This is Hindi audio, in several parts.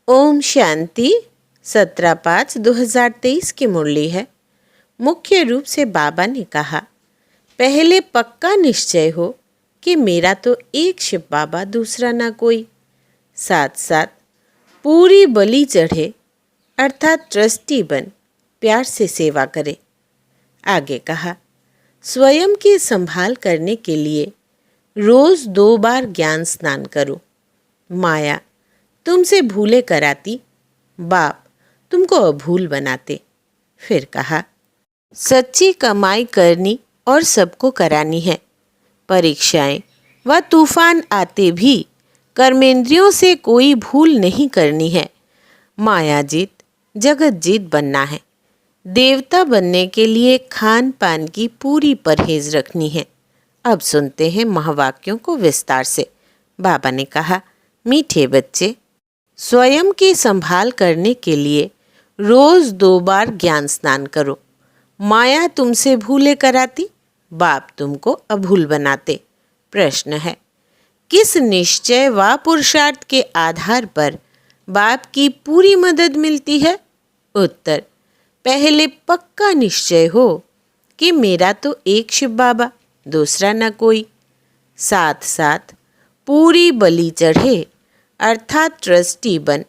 ओम शांति 17/5/2023 की मुरली है। मुख्य रूप से बाबा ने कहा, पहले पक्का निश्चय हो कि मेरा तो एक शिव बाबा, दूसरा ना कोई। साथ साथ पूरी बलि चढ़े अर्थात ट्रस्टी बन प्यार से सेवा करे। आगे कहा, स्वयं की संभाल करने के लिए रोज 2 बार ज्ञान स्नान करो। माया तुमसे भूले कराती, बाप तुमको अभूल बनाते। फिर कहा, सच्ची कमाई करनी और सबको करानी है। परीक्षाएं व तूफान आते भी कर्मेंद्रियों से कोई भूल नहीं करनी है। माया जीत जगत जीत बनना है। देवता बनने के लिए खान पान की पूरी परहेज रखनी है। अब सुनते हैं महावाक्यों को विस्तार से। बाबा ने कहा, मीठे बच्चे, स्वयं की संभाल करने के लिए रोज 2 बार ज्ञान स्नान करो। माया तुमसे भूले कराती, बाप तुमको अभूल बनाते। प्रश्न है, किस निश्चय व पुरुषार्थ के आधार पर बाप की पूरी मदद मिलती है? उत्तर, पहले पक्का निश्चय हो कि मेरा तो एक शिव बाबा, दूसरा न कोई। साथ साथ पूरी बलि चढ़े अर्थात ट्रस्टी बन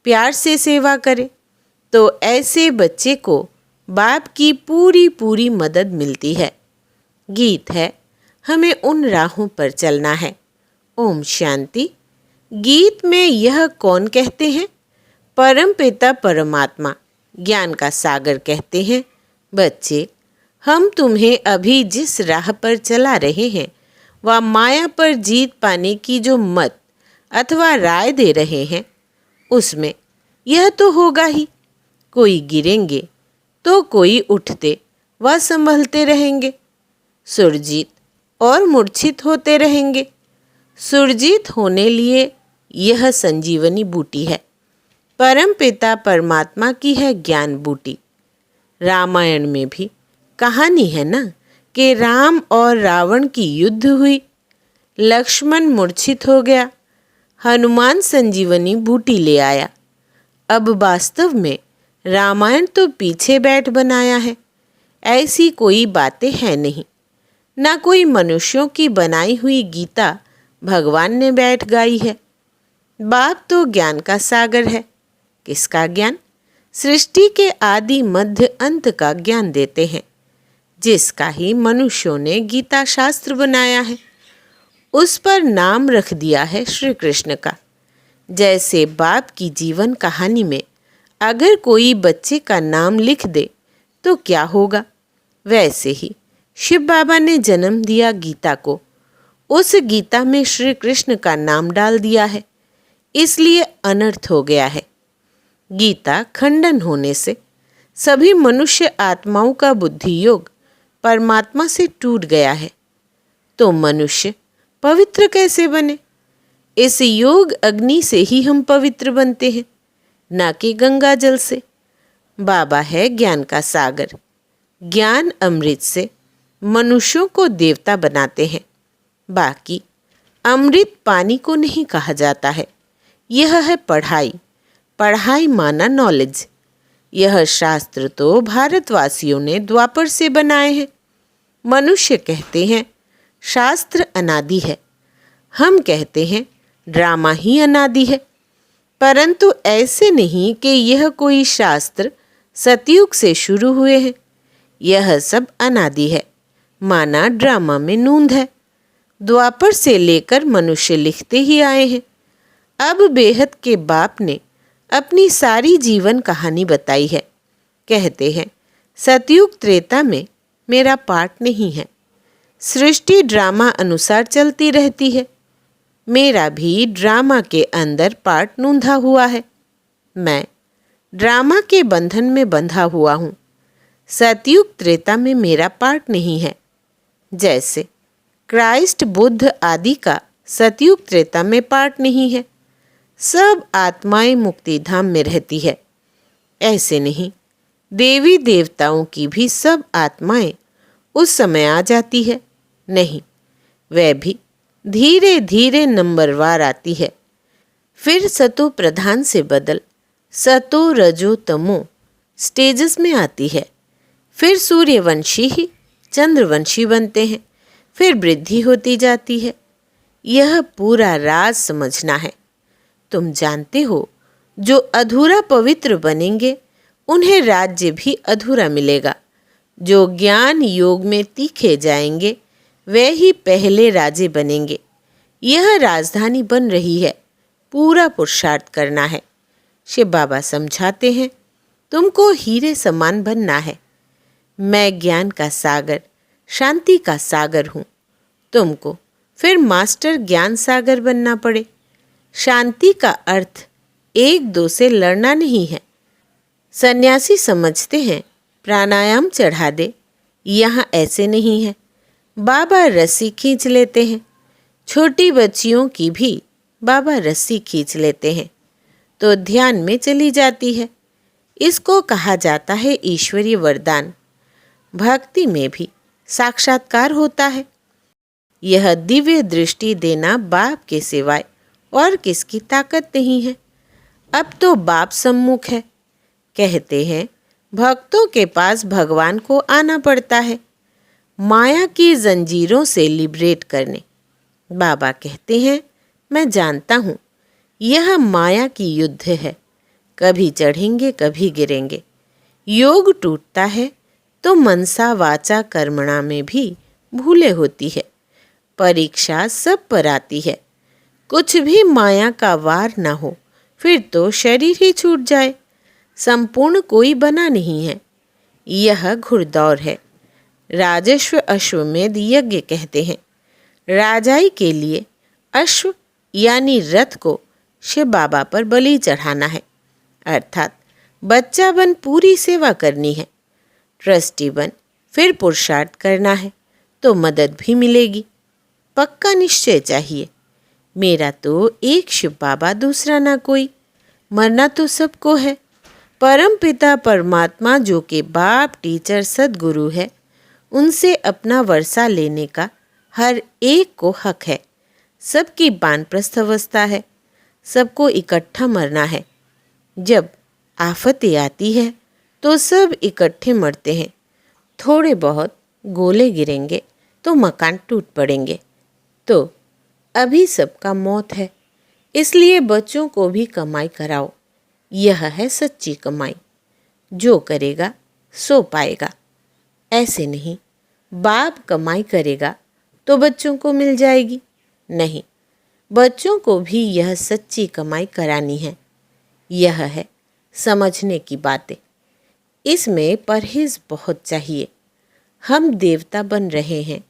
प्यार से सेवा करे, तो ऐसे बच्चे को बाप की पूरी मदद मिलती है। गीत है, हमें उन राहों पर चलना है। ओम शांति। गीत में यह कौन कहते हैं? परम पिता परमात्मा ज्ञान का सागर कहते हैं, बच्चे हम तुम्हें अभी जिस राह पर चला रहे हैं वह माया पर जीत पाने की जो मत अथवा राय दे रहे हैं, उसमें यह तो होगा ही, कोई गिरेंगे तो कोई उठते व संभलते रहेंगे, सुरजीत और मूर्छित होते रहेंगे। सुरजीत होने लिए यह संजीवनी बूटी है, परम पिता परमात्मा की है ज्ञान बूटी। रामायण में भी कहानी है ना कि राम और रावण की युद्ध हुई, लक्ष्मण मूर्छित हो गया, हनुमान संजीवनी बूटी ले आया। अब वास्तव में रामायण तो पीछे बैठ बनाया है, ऐसी कोई बातें हैं नहीं। ना कोई मनुष्यों की बनाई हुई गीता भगवान ने बैठ गाई है। बाप तो ज्ञान का सागर है। किसका ज्ञान? सृष्टि के आदि मध्य अंत का ज्ञान देते हैं, जिसका ही मनुष्यों ने गीता शास्त्र बनाया है। उस पर नाम रख दिया है श्री कृष्ण का। जैसे बाप की जीवन कहानी में अगर कोई बच्चे का नाम लिख दे तो क्या होगा, वैसे ही शिव बाबा ने जन्म दिया गीता को। उस गीता में श्री कृष्ण का नाम डाल दिया है, इसलिए अनर्थ हो गया है। गीता खंडन होने से सभी मनुष्य आत्माओं का बुद्धि योग परमात्मा से टूट गया है, तो मनुष्य पवित्र कैसे बने? इस योग अग्नि से ही हम पवित्र बनते हैं, ना कि गंगा जल से। बाबा है ज्ञान का सागर। ज्ञान अमृत से मनुष्यों को देवता बनाते हैं। बाकी अमृत पानी को नहीं कहा जाता है। यह है पढ़ाई। पढ़ाई माना नॉलेज। यह शास्त्र तो भारतवासियों ने द्वापर से बनाए हैं। मनुष्य कहते हैं शास्त्र अनादि है, हम कहते हैं ड्रामा ही अनादि है। परंतु ऐसे नहीं कि यह कोई शास्त्र सतयुग से शुरू हुए हैं। यह सब अनादि है, माना ड्रामा में नूंद है। द्वापर से लेकर मनुष्य लिखते ही आए हैं। अब बेहद के बाप ने अपनी सारी जीवन कहानी बताई है। कहते हैं सतयुग त्रेता में मेरा पार्ट नहीं है। सृष्टि ड्रामा अनुसार चलती रहती है। मेरा भी ड्रामा के अंदर पार्ट नूंधा हुआ है। मैं ड्रामा के बंधन में बंधा हुआ हूँ। सतयुग त्रेता में मेरा पार्ट नहीं है। जैसे क्राइस्ट बुद्ध आदि का सतयुग त्रेता में पार्ट नहीं है। सब आत्माएं मुक्ति धाम में रहती है। ऐसे नहीं, देवी देवताओं की भी सब आत्माएं उस समय आ जाती है। नहीं, वह भी धीरे धीरे नंबरवार आती है। फिर सतो प्रधान से बदल सतो रजो तमो स्टेजेस में आती है। फिर सूर्यवंशी ही चंद्रवंशी बनते हैं, फिर वृद्धि होती जाती है। यह पूरा राज समझना है। तुम जानते हो, जो अधूरा पवित्र बनेंगे उन्हें राज्य भी अधूरा मिलेगा। जो ज्ञान योग में तीखे जाएंगे वे ही पहले राजे बनेंगे। यह राजधानी बन रही है, पूरा पुरुषार्थ करना है। शिव बाबा समझाते हैं, तुमको हीरे समान बनना है। मैं ज्ञान का सागर, शांति का सागर हूँ। तुमको फिर मास्टर ज्ञान सागर बनना पड़े। शांति का अर्थ एक दो से लड़ना नहीं है। सन्यासी समझते हैं प्राणायाम चढ़ा दे, यहाँ ऐसे नहीं है। बाबा रस्सी खींच लेते हैं। छोटी बच्चियों की भी बाबा रस्सी खींच लेते हैं तो ध्यान में चली जाती है। इसको कहा जाता है ईश्वरीय वरदान। भक्ति में भी साक्षात्कार होता है। यह दिव्य दृष्टि देना बाप के सिवाय और किसकी ताकत नहीं है। अब तो बाप सम्मुख है। कहते हैं भक्तों के पास भगवान को आना पड़ता है माया की जंजीरों से लिबरेट करने। बाबा कहते हैं, मैं जानता हूँ यह माया की युद्ध है। कभी चढ़ेंगे कभी गिरेंगे। योग टूटता है तो मनसा वाचा कर्मणा में भी भूले होती है। परीक्षा सब पर आती है। कुछ भी माया का वार ना हो फिर तो शरीर ही छूट जाए। संपूर्ण कोई बना नहीं है। यह घुड़दौड़ है। राजस्व अश्वमेध यज्ञ कहते हैं। राजाई के लिए अश्व यानी रथ को शिव बाबा पर बलि चढ़ाना है, अर्थात बच्चा बन पूरी सेवा करनी है। ट्रस्टी बन फिर पुरुषार्थ करना है तो मदद भी मिलेगी। पक्का निश्चय चाहिए। मेरा तो एक शिव बाबा, दूसरा ना कोई। मरना तो सबको है। परम पिता परमात्मा जो कि बाप, टीचर, सदगुरु है, उनसे अपना वर्षा लेने का हर एक को हक है। सबकी वानप्रस्थ अवस्था है। सबको इकट्ठा मरना है। जब आफतें आती है तो सब इकट्ठे मरते हैं। थोड़े बहुत गोले गिरेंगे तो मकान टूट पड़ेंगे। तो अभी सबका मौत है, इसलिए बच्चों को भी कमाई कराओ। यह है सच्ची कमाई। जो करेगा सो पाएगा। ऐसे नहीं बाप कमाई करेगा तो बच्चों को मिल जाएगी। नहीं, बच्चों को भी यह सच्ची कमाई करानी है। यह है समझने की बातें। इसमें परहेज बहुत चाहिए। हम देवता बन रहे हैं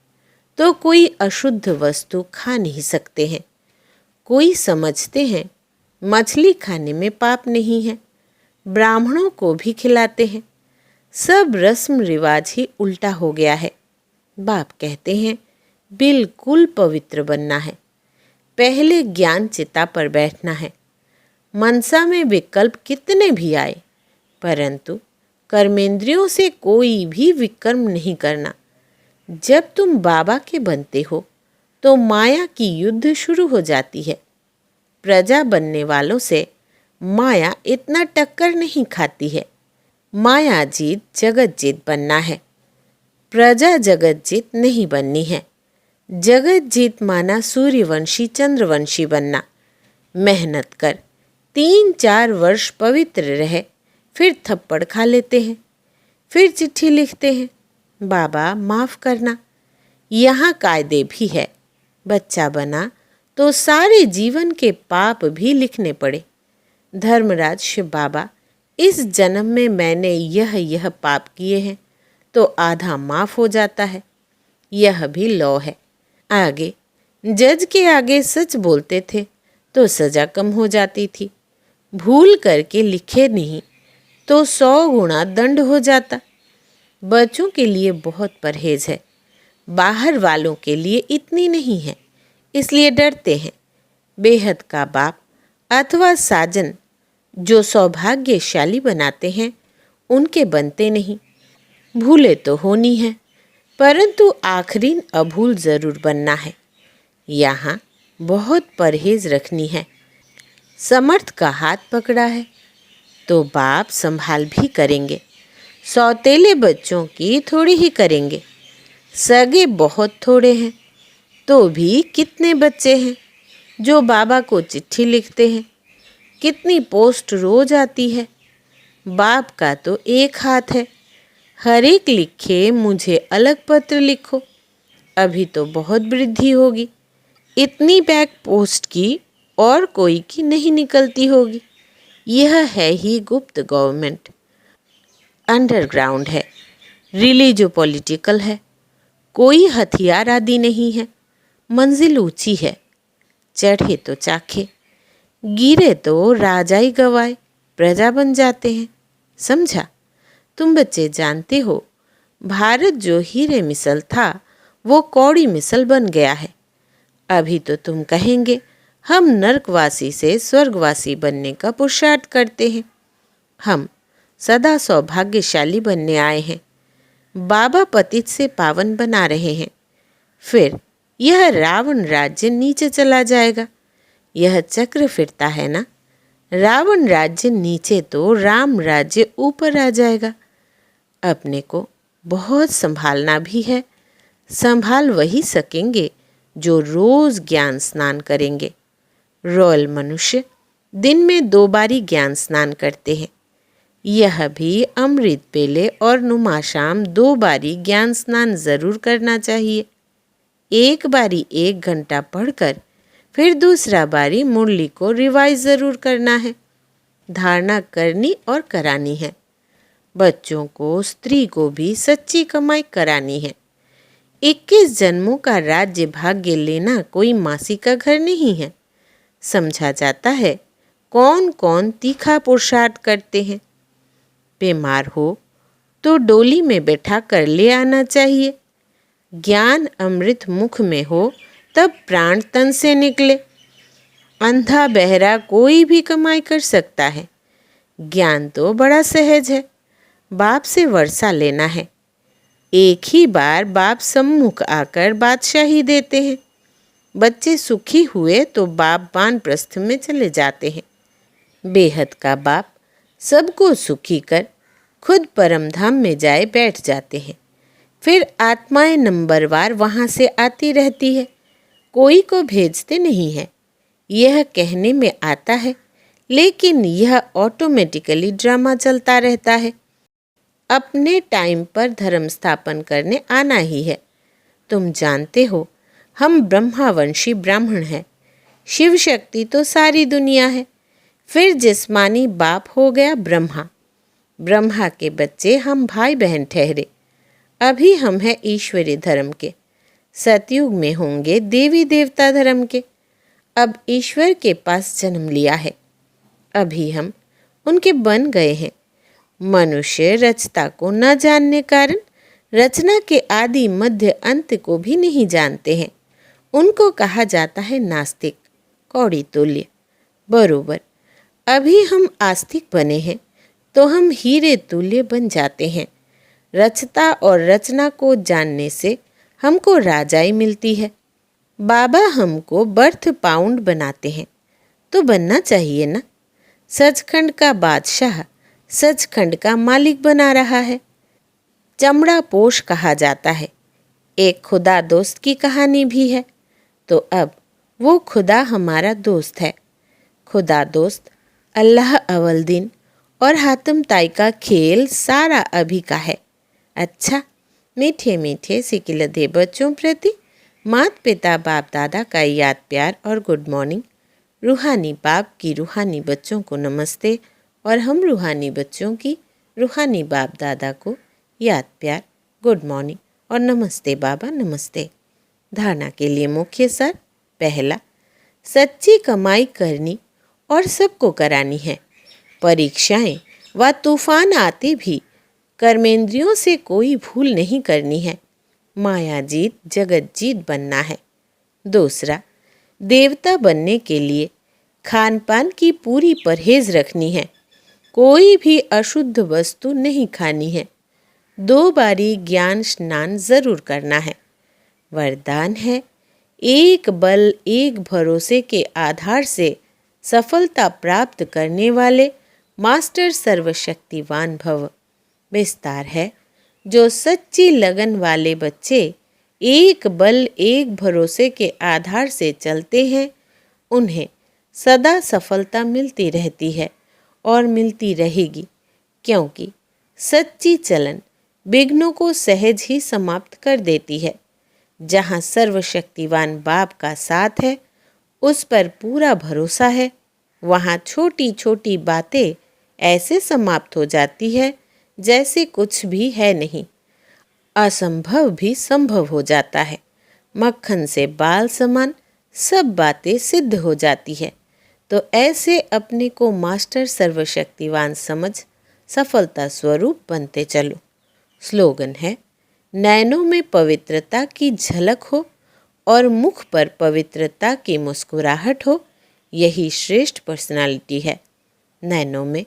तो कोई अशुद्ध वस्तु खा नहीं सकते हैं। कोई समझते हैं मछली खाने में पाप नहीं है, ब्राह्मणों को भी खिलाते हैं। सब रस्म रिवाज ही उल्टा हो गया है। बाप कहते हैं बिल्कुल पवित्र बनना है। पहले ज्ञान चिता पर बैठना है। मनसा में विकल्प कितने भी आए, परंतु कर्मेंद्रियों से कोई भी विकर्म नहीं करना। जब तुम बाबा के बनते हो तो माया की युद्ध शुरू हो जाती है। प्रजा बनने वालों से माया इतना टक्कर नहीं खाती है। माया जीत जगत जीत बनना है। प्रजा जगत जीत नहीं बननी है। जगत जीत माना सूर्यवंशी चंद्रवंशी बनना। मेहनत कर 3-4 वर्ष पवित्र रहे, फिर थप्पड़ खा लेते हैं, फिर चिट्ठी लिखते हैं, बाबा माफ़ करना। यहाँ कायदे भी है। बच्चा बना तो सारे जीवन के पाप भी लिखने पड़े। धर्मराज शिव बाबा, इस जन्म में मैंने यह पाप किए हैं तो आधा माफ़ हो जाता है। यह भी लॉ है। आगे जज के आगे सच बोलते थे तो सज़ा कम हो जाती थी। भूल करके लिखे नहीं तो 100 गुना दंड हो जाता। बच्चों के लिए बहुत परहेज है, बाहर वालों के लिए इतनी नहीं है, इसलिए डरते हैं। बेहद का बाप अथवा साजन जो सौभाग्यशाली बनाते हैं उनके बनते नहीं। भूले तो होनी है, परंतु आखिरी अभूल ज़रूर बनना है। यहाँ बहुत परहेज रखनी है। समर्थ का हाथ पकड़ा है तो बाप संभाल भी करेंगे। सौतेले बच्चों की थोड़ी ही करेंगे। सगे बहुत थोड़े हैं तो भी कितने बच्चे हैं जो बाबा को चिट्ठी लिखते हैं। कितनी पोस्ट रोज आती है। बाप का तो एक हाथ है। हर एक लिखे मुझे अलग पत्र लिखो। अभी तो बहुत वृद्धि होगी। इतनी बैग पोस्ट की और कोई की नहीं निकलती होगी। यह है ही गुप्त गवर्नमेंट। अंडरग्राउंड है। रिलीजो पॉलिटिकल है। कोई हथियार आदि नहीं है। मंजिल ऊंची है। चढ़े तो चाखे, गिरे तो राजा ही गवाए प्रजा बन जाते हैं। समझा? तुम बच्चे जानते हो, भारत जो हीरे मिसल था वो कौड़ी मिसल बन गया है। अभी तो तुम कहेंगे हम नरकवासी से स्वर्गवासी बनने का पुरुषार्थ करते हैं। हम सदा सौभाग्यशाली बनने आए हैं। बाबा पतित से पावन बना रहे हैं। फिर यह रावण राज्य नीचे चला जाएगा। यह चक्र फिरता है ना। रावण राज्य नीचे तो राम राज्य ऊपर आ जाएगा। अपने को बहुत संभालना भी है। संभाल वही सकेंगे जो रोज ज्ञान स्नान करेंगे। रॉयल मनुष्य दिन में 2 बारी ज्ञान स्नान करते हैं। यह भी अमृत पेले और नुमाशाम 2 बारी ज्ञान स्नान जरूर करना चाहिए। एक बारी 1 घंटा पढ़कर फिर दूसरा बारी मुरली को रिवाइज जरूर करना है। धारणा करनी और करानी है। बच्चों को, स्त्री को भी सच्ची कमाई करानी है। 21 जन्मों का राज्य भाग्य लेना कोई मासी का घर नहीं है। समझा जाता है कौन कौन तीखा पुरुषार्थ करते हैं। बीमार हो तो डोली में बैठा कर ले आना चाहिए। ज्ञान अमृत मुख में हो तब प्राण तन से निकले। अंधा बहरा कोई भी कमाई कर सकता है। ज्ञान तो बड़ा सहज है। बाप से वर्षा लेना है। एक ही बार बाप सम्मुख आकर बादशाही देते हैं। बच्चे सुखी हुए तो बाप वानप्रस्थ में चले जाते हैं। बेहद का बाप सबको सुखी कर खुद परम धाम में जाए बैठ जाते हैं। फिर आत्माएं नंबरवार वहाँ से आती रहती है। कोई को भेजते नहीं है। यह कहने में आता है, लेकिन यह ऑटोमेटिकली ड्रामा चलता रहता है। अपने टाइम पर धर्म स्थापन करने आना ही है। तुम जानते हो हम ब्रह्मावंशी ब्राह्मण हैं। शिव शक्ति तो सारी दुनिया है। फिर जिस्मानी बाप हो गया ब्रह्मा। ब्रह्मा के बच्चे हम भाई बहन ठहरे। अभी हम हैं ईश्वरी धर्म के। सतयुग में होंगे देवी देवता धर्म के। अब ईश्वर के पास जन्म लिया है। अभी हम उनके बन गए हैं। मनुष्य रचता को न जानने कारण रचना के आदि मध्य अंत को भी नहीं जानते हैं। उनको कहा जाता है नास्तिक, कौड़ी तुल्य। बरोबर। अभी हम आस्तिक बने हैं तो हम हीरे तुल्य बन जाते हैं। रचता और रचना को जानने से हमको राजाई मिलती है। बाबा हमको बर्थ पाउंड बनाते हैं तो बनना चाहिए ना। सचखंड का बादशाह सचखंड का मालिक बना रहा है। चमड़ा पोश कहा जाता है। एक खुदा दोस्त की कहानी भी है। तो अब वो खुदा हमारा दोस्त है। खुदा दोस्त अल्लाह अवल दिन और हातम ताई का खेल सारा अभी का है। अच्छा, मीठे मीठे सिकिलधे बच्चों प्रति मात पिता बाप दादा का याद प्यार और गुड मॉर्निंग। रूहानी बाप की रूहानी बच्चों को नमस्ते और हम रूहानी बच्चों की रूहानी बाप दादा को याद प्यार, गुड मॉर्निंग और नमस्ते बाबा नमस्ते। धारणा के लिए मुख्य सार। पहला, सच्ची कमाई करनी और सबको करानी है। परीक्षाएं व तूफान आते भी कर्मेंद्रियों से कोई भूल नहीं करनी है। माया जीत जगत जीत बनना है। दूसरा, देवता बनने के लिए खान पान की पूरी परहेज रखनी है। कोई भी अशुद्ध वस्तु नहीं खानी है। 2 बारी ज्ञान स्नान जरूर करना है। वरदान है, एक बल एक भरोसे के आधार से सफलता प्राप्त करने वाले मास्टर सर्वशक्तिवान भव। विस्तार है, जो सच्ची लगन वाले बच्चे एक बल एक भरोसे के आधार से चलते हैं, उन्हें सदा सफलता मिलती रहती है और मिलती रहेगी, क्योंकि सच्ची चलन विघ्नों को सहज ही समाप्त कर देती है। जहाँ सर्वशक्तिवान बाप का साथ है, उस पर पूरा भरोसा है, वहाँ छोटी छोटी बातें ऐसे समाप्त हो जाती है जैसे कुछ भी है नहीं। असंभव भी संभव हो जाता है। मक्खन से बाल समान सब बातें सिद्ध हो जाती है। तो ऐसे अपने को मास्टर सर्वशक्तिवान समझ सफलता स्वरूप बनते चलो। स्लोगन है, नैनों में पवित्रता की झलक हो और मुख पर पवित्रता की मुस्कुराहट हो, यही श्रेष्ठ पर्सनालिटी है। नैनों में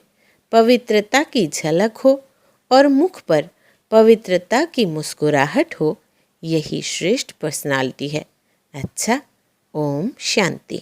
पवित्रता की झलक हो और मुख पर पवित्रता की मुस्कुराहट हो, यही श्रेष्ठ पर्सनालिटी है। अच्छा, ओम शांति।